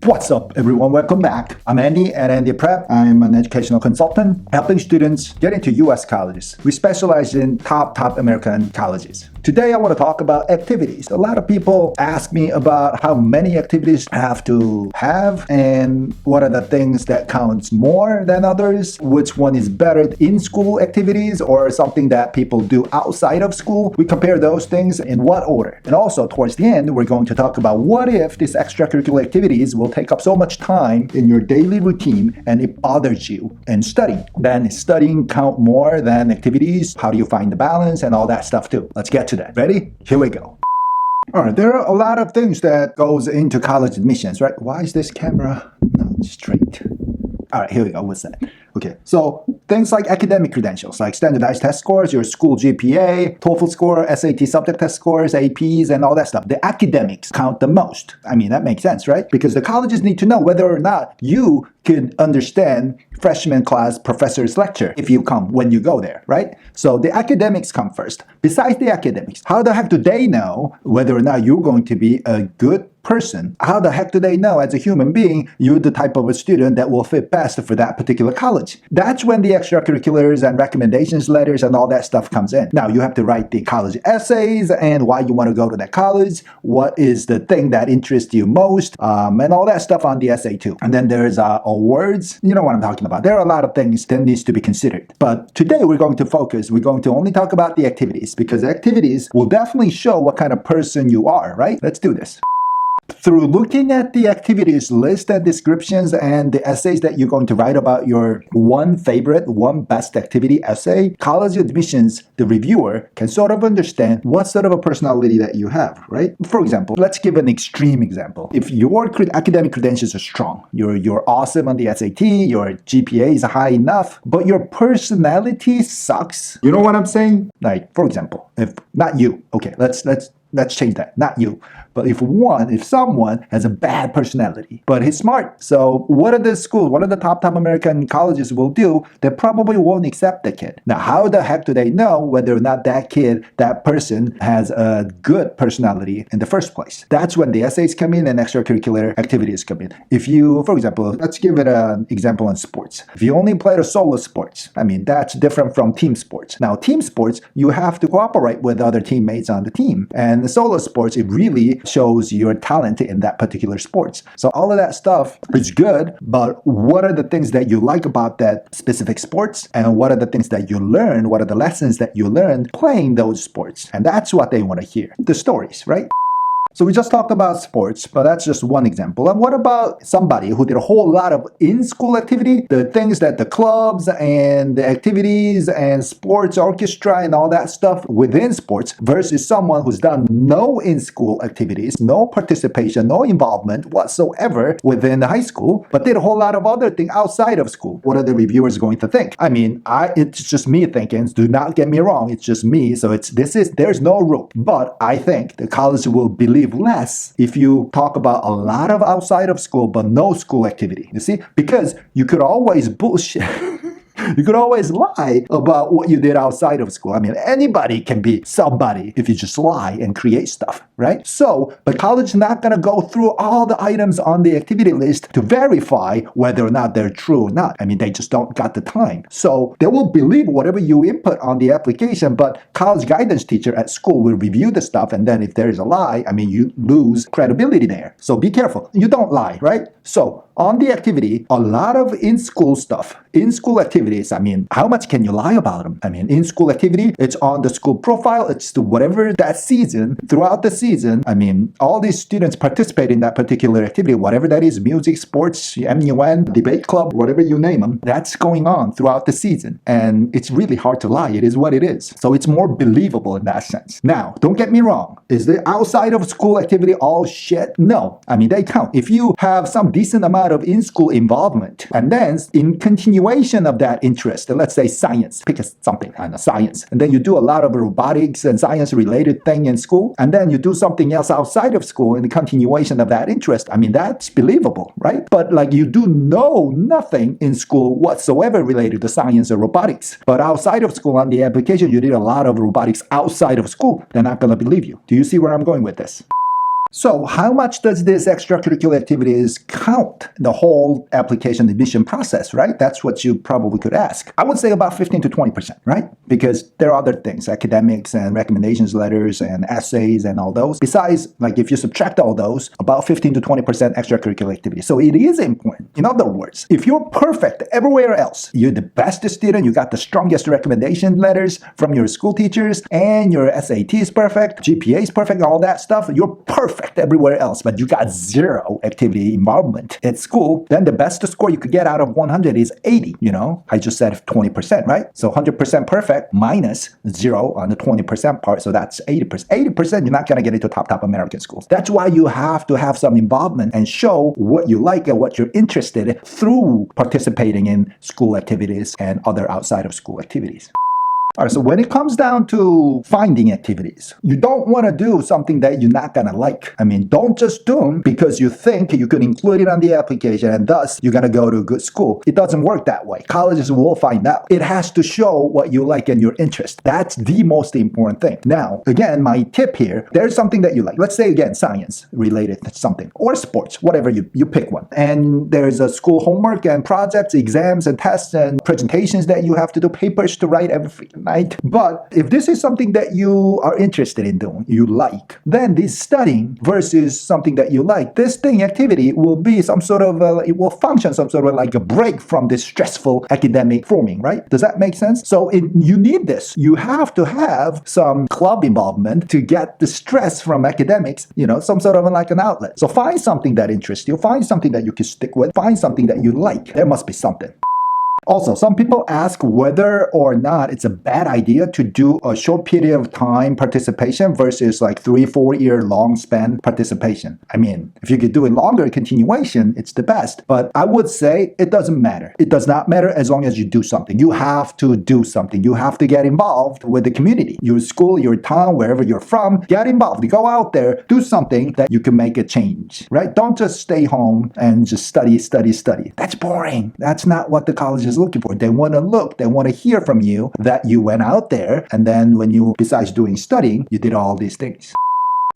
What's up, everyone? Welcome back. I'm Andy at Andyprep. I'm an educational consultant helping students get into U.S. colleges. We specialize in top American colleges. Today, I want to talk about activities. A lot of people ask me about how many activities I have to have and what are the things that counts more than others, which one is better, in-school activities or something that people do outside of school. We compare those things in what order. And also, towards the end, we're going to talk about what if these extracurricular activities will take up so much time in your daily routine and it bothers you in studying. Then studying count more than activities? How do you find the balance and all that stuff too? Let's get to that. Ready? Here we go. All right, there are a lot of things that goes into college admissions, right? Why is this camera not straight? All right, here we go. What's that? Okay, so things like academic credentials, like standardized test scores, your school GPA, TOEFL score, SAT subject test scores, APs, and all that stuff. The academics count the most. I mean, that makes sense, right? Because the colleges need to know whether or not you can understand freshman class professor's lecture if you come when you go there, right? So the academics come first. Besides the academics, how the heck do they know whether or not you're going to be a good person? How the heck do they know as a human being you're the type of a student that will fit best for that particular college? That's when the extracurriculars and recommendations letters and all that stuff comes in. Now you have to write the college essays and why you want to go to that college, what is the thing that interests you most, and all that stuff on the essay too. And then there's awards. You know what I'm talking about. There are a lot of things that needs to be considered. But today we're going to only talk about the activities because activities will definitely show what kind of person you are, right? Let's do this. Through looking at the activities list and descriptions and the essays that you're going to write about your one favorite, one best activity essay, college admissions, the reviewer can sort of understand what sort of a personality that you have, right? For example, let's give an extreme example. If your academic credentials are strong, you're awesome on the SAT, your GPA is high enough, but your personality sucks. You know what I'm saying? Like, for example, if not you, okay, let's change that. Not you. But if someone has a bad personality, but he's smart. So what are the top American colleges will do? They probably won't accept the kid. Now, how the heck do they know whether or not that person has a good personality in the first place? That's when the essays come in and extracurricular activities come in. If you, for example, let's give it an example in sports. If you only play the solo sports, I mean, that's different from team sports. Now, team sports, you have to cooperate with other teammates on the team. And the solo sports, it really shows your talent in that particular sports. So all of that stuff is good, but what are the things that you like about that specific sports? And what are the things that you learn? What are the lessons that you learned playing those sports? And that's what they want to hear. The stories, right? So we just talked about sports, but that's just one example. And what about somebody who did a whole lot of in-school activity? The things that the clubs and the activities and sports orchestra and all that stuff within sports versus someone who's done no in-school activities, no participation, no involvement whatsoever within high school, but did a whole lot of other things outside of school. What are the reviewers going to think? I mean, it's just me thinking. Do not get me wrong. It's just me. So there's no rule. But I think the college will believe less if you talk about a lot of outside of school but no school activity. You see? Because you could always bullshit. You could always lie about what you did outside of school. I mean, anybody can be somebody if you just lie and create stuff, right? So, but college is not going to go through all the items on the activity list to verify whether or not they're true or not. I mean, they just don't got the time. So they will believe whatever you input on the application, but college guidance teacher at school will review the stuff, and then if there's a lie, I mean, you lose credibility there. So be careful. You don't lie, right? So on the activity, a lot of in-school stuff, in-school activities, I mean, how much can you lie about them? I mean, in-school activity, it's on the school profile, it's whatever that season, throughout the season, I mean, all these students participate in that particular activity, whatever that is, music, sports, MUN, debate club, whatever you name them, that's going on throughout the season. And it's really hard to lie. It is what it is. So it's more believable in that sense. Now, don't get me wrong. Is the outside of school activity all shit? No. I mean, they count. If you have some decent amount of in-school involvement, and then in continuation of that interest, let's say science, pick something, I don't know, science, and then you do a lot of robotics and science-related thing in school, and then you do something else outside of school in the continuation of that interest, I mean, that's believable, right? But like you do know nothing in school whatsoever related to science or robotics, but outside of school on the application, you did a lot of robotics outside of school, they're not going to believe you. Do you see where I'm going with this? So how much does this extracurricular activities count the whole application admission process, right? That's what you probably could ask. I would say about 15 to 20%, right? Because there are other things, academics and recommendations letters and essays and all those. Besides, like if you subtract all those, about 15 to 20% extracurricular activity. So it is important. In other words, if you're perfect everywhere else, you're the best student, you got the strongest recommendation letters from your school teachers, and your SAT is perfect, GPA is perfect, all that stuff, you're perfect everywhere else, but you got zero activity involvement at school, then the best score you could get out of 100 is 80, I just said 20%, right? So 100% perfect minus 0 on the 20% part, so that's 80%. 80%, you're not going to get into top American schools. That's why you have to have some involvement and show what you like and what you're interested in through participating in school activities and other outside of school activities. All right, so when it comes down to finding activities, you don't want to do something that you're not going to like. I mean, don't just do them because you think you could include it on the application and thus you're going to go to a good school. It doesn't work that way. Colleges will find out. It has to show what you like and your interest. That's the most important thing. Now, again, my tip here, there's something that you like. Let's say, again, science related to something or sports, whatever you pick one. And there's a school homework and projects, exams and tests and presentations that you have to do, papers to write every freaking night. But if this is something that you are interested in doing, you like, then this studying versus something that you like, this thing activity will be some sort of, it will function some sort of like a break from this stressful academic forming, right? Does that make sense? So you need this. You have to have some club involvement to get the stress from academics, some sort of like an outlet. So find something that interests you, find something that you can stick with, find something that you like. There must be something. Also, some people ask whether or not it's a bad idea to do a short period of time participation versus like 3-4 year long span participation. I mean, if you could do it longer continuation, it's the best. But I would say it doesn't matter. It does not matter as long as you do something. You have to do something. You have to get involved with the community. Your school, your town, wherever you're from, get involved. Go out there, do something that you can make a change, right? Don't just stay home and just study. That's boring. That's not what the college is looking for. They want to hear from you that you went out there and then when you, besides doing studying, you did all these things.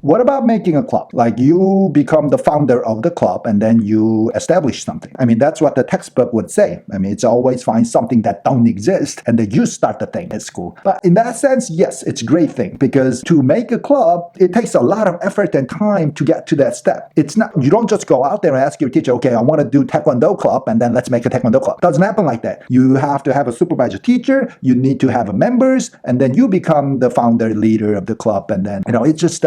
What about making a club? Like you become the founder of the club and then you establish something. I mean, that's what the textbook would say. I mean, it's always find something that don't exist and then you start the thing at school. But in that sense, yes, it's a great thing because to make a club, it takes a lot of effort and time to get to that step. It's not, you don't just go out there and ask your teacher, okay, I want to do Taekwondo club and then let's make a Taekwondo club. It doesn't happen like that. You have to have a supervisor teacher, you need to have members, and then you become the founder leader of the club. And then, it's just,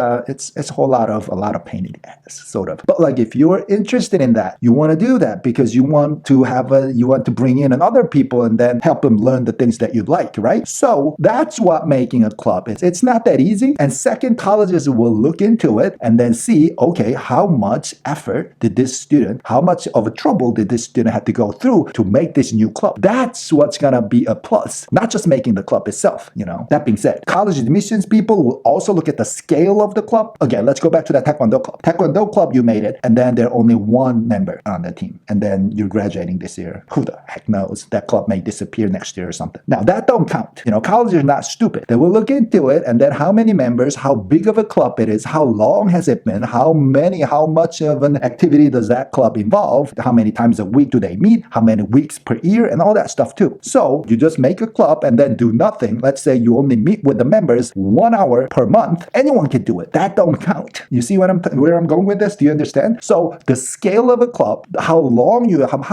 it's a whole lot of pain in the ass, sort of. But like if you're interested in that, you want to do that because you want to bring in other people and then help them learn the things that you like, right? So that's what making a club is. It's not that easy. And second, colleges will look into it and then see, okay, how much effort did this student, how much of a trouble did this student have to go through to make this new club? That's what's gonna be a plus, not just making the club itself, That being said, college admissions people will also look at the scale of the club. Again, let's go back to that Taekwondo club. Taekwondo club, you made it, and then there are only one member on the team, and then you're graduating this year. Who the heck knows? That club may disappear next year or something. Now, that don't count. Colleges are not stupid. They will look into it, and then how many members, how big of a club it is, how long has it been, how much of an activity does that club involve, how many times a week do they meet, how many weeks per year, and all that stuff too. So, you just make a club and then do nothing. Let's say you only meet with the members 1 hour per month. Anyone can do it. That don't count. You see where I'm going with this? Do you understand? So the scale of a club, how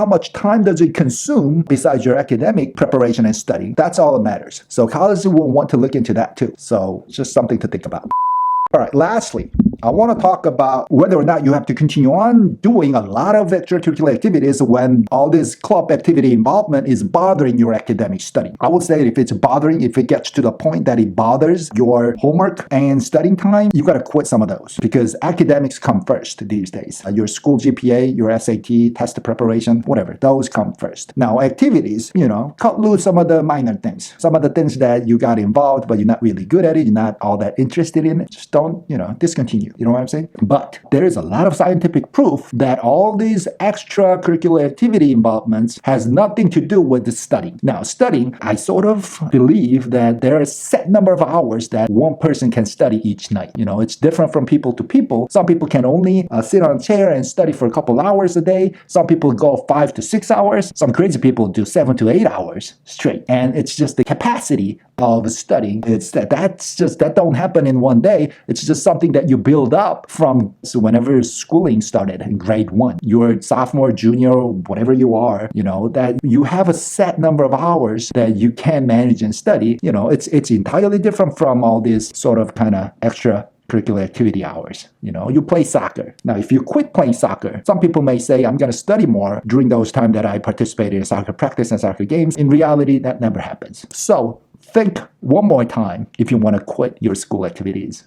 much time does it consume besides your academic preparation and studying? That's all that matters. So colleges will want to look into that too. So just something to think about. All right, lastly, I want to talk about whether or not you have to continue on doing a lot of extracurricular activities when all this club activity involvement is bothering your academic study. I would say if it gets to the point that it bothers your homework and studying time, you got to quit some of those because academics come first these days. Your school GPA, your SAT, test preparation, whatever, those come first. Now, activities, cut loose some of the minor things, some of the things that you got involved, but you're not really good at it, you're not all that interested in it. Just don't, discontinue. you. You know what I'm saying? But there is a lot of scientific proof that all these extracurricular activity involvements has nothing to do with the studying. Now, studying, I sort of believe that there are a set number of hours that one person can study each night. It's different from people to people. Some people can only sit on a chair and study for a couple hours a day. Some people go 5 to 6 hours. Some crazy people do 7 to 8 hours straight. And it's just the capacity of studying. It's that don't happen in one day. It's just something that you build up from whenever schooling started in grade 1. You're sophomore, junior, whatever you are, that you have a set number of hours that you can manage and study. It's entirely different from all these sort of kind of extracurricular activity hours. You play soccer. Now, if you quit playing soccer, some people may say, I'm going to study more during those times that I participated in soccer practice and soccer games. In reality, that never happens. So think one more time if you want to quit your school activities.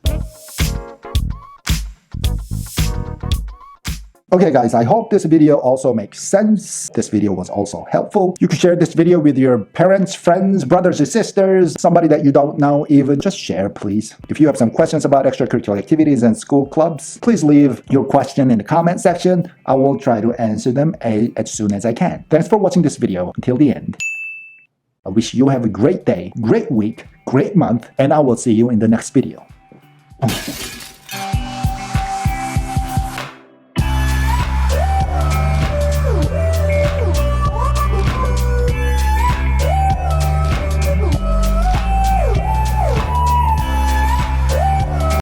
Okay guys, I hope this video also makes sense. This video was also helpful. You can share this video with your parents, friends, brothers or sisters, somebody that you don't know even. Just share, please. If you have some questions about extracurricular activities and school clubs, please leave your question in the comment section. I will try to answer them as soon as I can. Thanks for watching this video until the end. I wish you have a great day, great week, great month, and I will see you in the next video.